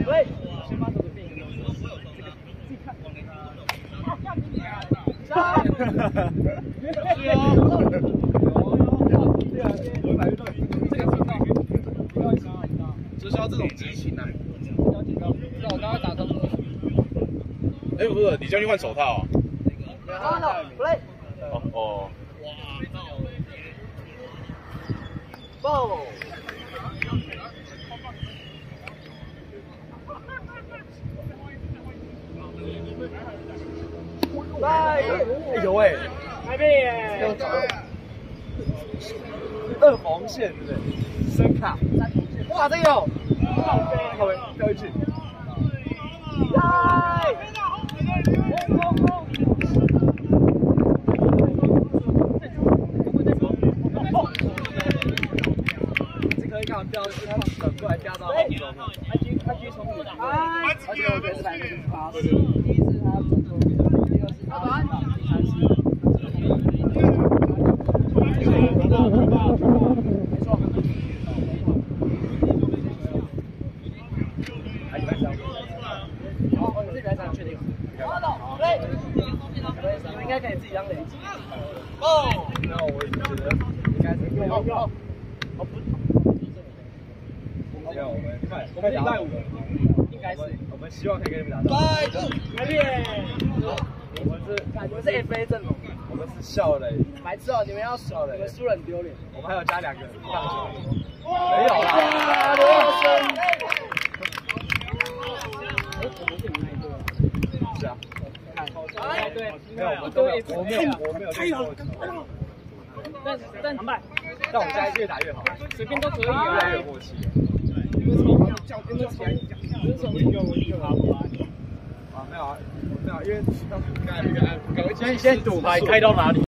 对。直销这种激情啊！我刚刚打中了。哎，不是，你将去换手套啊？哦。爆！哎呦喂！台北耶！二黄线对不对？深卡。哇，这个有！好嘞，掉回去。来！这颗刚好掉，他转过来掉到后中。他继续冲你，而且我觉得是80%。第一次他转错，第二次他转到第三次。没错。哦，你自己来讲确定。对，你们应该可以自己当累积。哦，那我觉得应该是有。我们礼拜5，应该是，我们希望可以跟你们打到。台北耶！我们是 FA 阵容，我们是笑雷。白痴哦，你们要笑雷，你们输了很丢脸。我们还有加2个棒球，没有啦。是啊。对，没有，我没有练过。但常败，但我们现在越打越好，随便都可以啊，越来越默契。没有啊，因为先赌牌开到哪里？